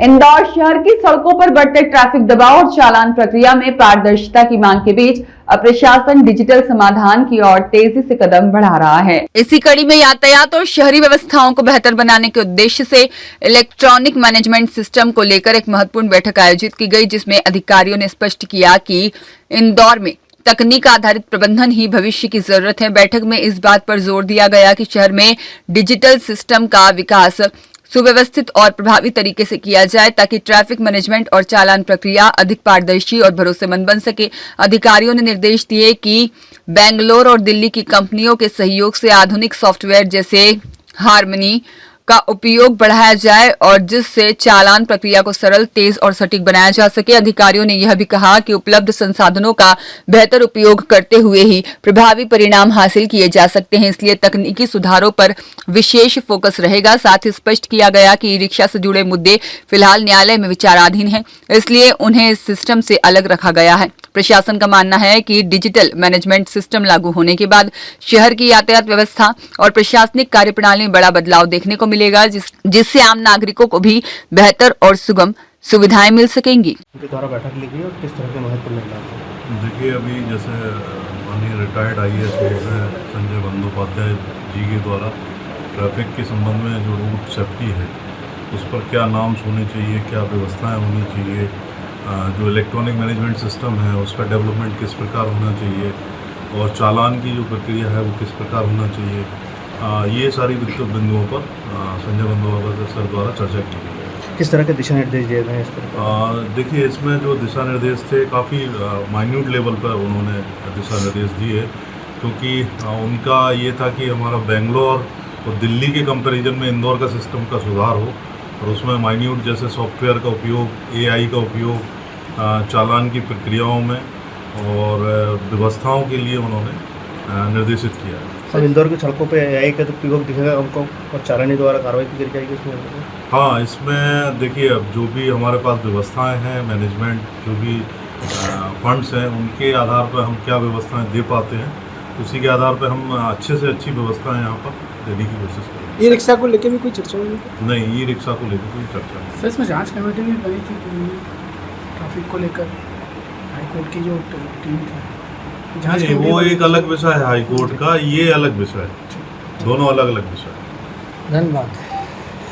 इंदौर शहर की सड़कों पर बढ़ते ट्रैफिक दबाव और चालान प्रक्रिया में पारदर्शिता की मांग के बीच प्रशासन डिजिटल समाधान की ओर तेजी से कदम बढ़ा रहा है। इसी कड़ी में यातायात और शहरी व्यवस्थाओं को बेहतर बनाने के उद्देश्य से इलेक्ट्रॉनिक मैनेजमेंट सिस्टम को लेकर एक महत्वपूर्ण बैठक आयोजित की गई, जिसमें अधिकारियों ने स्पष्ट किया कि इंदौर में तकनीक आधारित प्रबंधन ही भविष्य की जरूरत है। बैठक में इस बात पर जोर दिया गया कि शहर में डिजिटल सिस्टम का विकास सुव्यवस्थित और प्रभावी तरीके से किया जाए ताकि ट्रैफिक मैनेजमेंट और चालान प्रक्रिया अधिक पारदर्शी और भरोसेमंद बन सके। अधिकारियों ने निर्देश दिए कि बेंगलोर और दिल्ली की कंपनियों के सहयोग से आधुनिक सॉफ्टवेयर जैसे हार्मनी का उपयोग बढ़ाया जाए और जिससे चालान प्रक्रिया को सरल, तेज और सटीक बनाया जा सके। अधिकारियों ने यह भी कहा कि उपलब्ध संसाधनों का बेहतर उपयोग करते हुए ही प्रभावी परिणाम हासिल किए जा सकते हैं, इसलिए तकनीकी सुधारों पर विशेष फोकस रहेगा। साथ ही स्पष्ट किया गया कि ई रिक्शा से जुड़े मुद्दे फिलहाल न्यायालय में विचाराधीन हैं, इसलिए उन्हें इस सिस्टम से अलग रखा गया है। प्रशासन का मानना है कि डिजिटल मैनेजमेंट सिस्टम लागू होने के बाद शहर की यातायात व्यवस्था और प्रशासनिक कार्यप्रणाली में बड़ा बदलाव देखने को मिलेगा, जिससे आम नागरिकों को भी बेहतर और सुगम सुविधाएं मिल सकेंगी। उनके द्वारा बैठक ली गई और किस तरह के महत्वपूर्ण निर्णय? देखिए, अभी जैसे माननीय रिटायर्ड IAS संजय बंदोपाध्याय जी के द्वारा ट्रैफिक के संबंध में जो रूट सेफ्टी है उस पर क्या नॉर्म्स होने चाहिए, क्या व्यवस्थाएं होनी चाहिए, जो इलेक्ट्रॉनिक मैनेजमेंट सिस्टम है उसका डेवलपमेंट किस प्रकार होना चाहिए और चालान की जो प्रक्रिया है वो किस प्रकार होना चाहिए, ये सारी बिंदुओं पर संजय बंदोपाध्याय सर द्वारा चर्चा की गई। किस तरह के दिशा निर्देश दिए गए हैं इस पर? देखिए, इसमें जो दिशा निर्देश थे काफ़ी माइन्यूट लेवल पर उन्होंने दिशा निर्देश दिए, क्योंकि उनका ये था कि हमारा बेंगलोर और दिल्ली के कंपैरिजन में इंदौर का सिस्टम का सुधार हो और उसमें माइन्यूट जैसे सॉफ्टवेयर का उपयोग, AI का उपयोग चालान की प्रक्रियाओं में और व्यवस्थाओं के लिए उन्होंने निर्देशित किया है। अब इंदौर की सड़कों पे AI का तो उपयोग दिखेगा हमको और चालानी द्वारा कार्रवाई की जाएगी इसमें? हाँ, इसमें देखिए, अब जो भी हमारे पास व्यवस्थाएं हैं, मैनेजमेंट जो भी फंड्स हैं, उनके आधार पर हम क्या व्यवस्थाएं दे पाते हैं, उसी के आधार पर हम अच्छे से अच्छी व्यवस्थाएं यहाँ पर देने की कोशिश करेंगे। ई रिक्शा को लेकर भी कोई चर्चा हुई? नहीं, ई रिक्शा को लेकर कोई चर्चा नहीं। सर, इसमें जांच कमेटी भी बनी थी ट्रैफिक को लेकर, हाईकोर्ट की जो टीम थी जांच नहीं, वो एक अलग विषय है हाईकोर्ट का, ये अलग विषय है, दोनों अलग अलग विषय है। धन्यवाद।